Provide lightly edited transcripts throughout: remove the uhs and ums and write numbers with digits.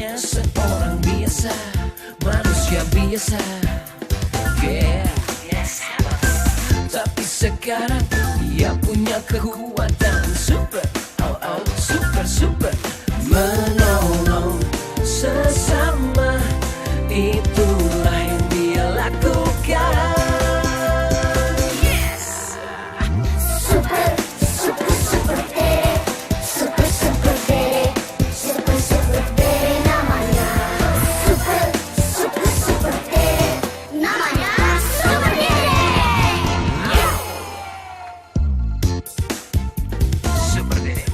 hanya seorang biasa, manusia biasa. Yeah, yes. Tapi sekarang dia punya kekuatan super, oh oh, super super. Menolong sesama, itulah yang dia lakukan. Yes. Super, super, super dede, super, super dede, super, super dede namanya. Super, super, super dede, namanya super dede. Super dede,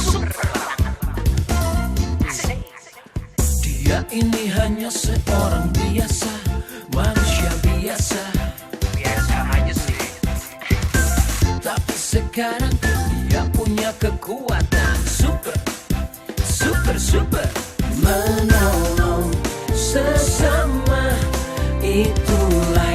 super banget. Asik. Dia ini hanya seorang biasa, manusia biasa. Biasa aja sih. Tapi sekarang dia punya kekuatan super, super, super. Menolong sesama, itulah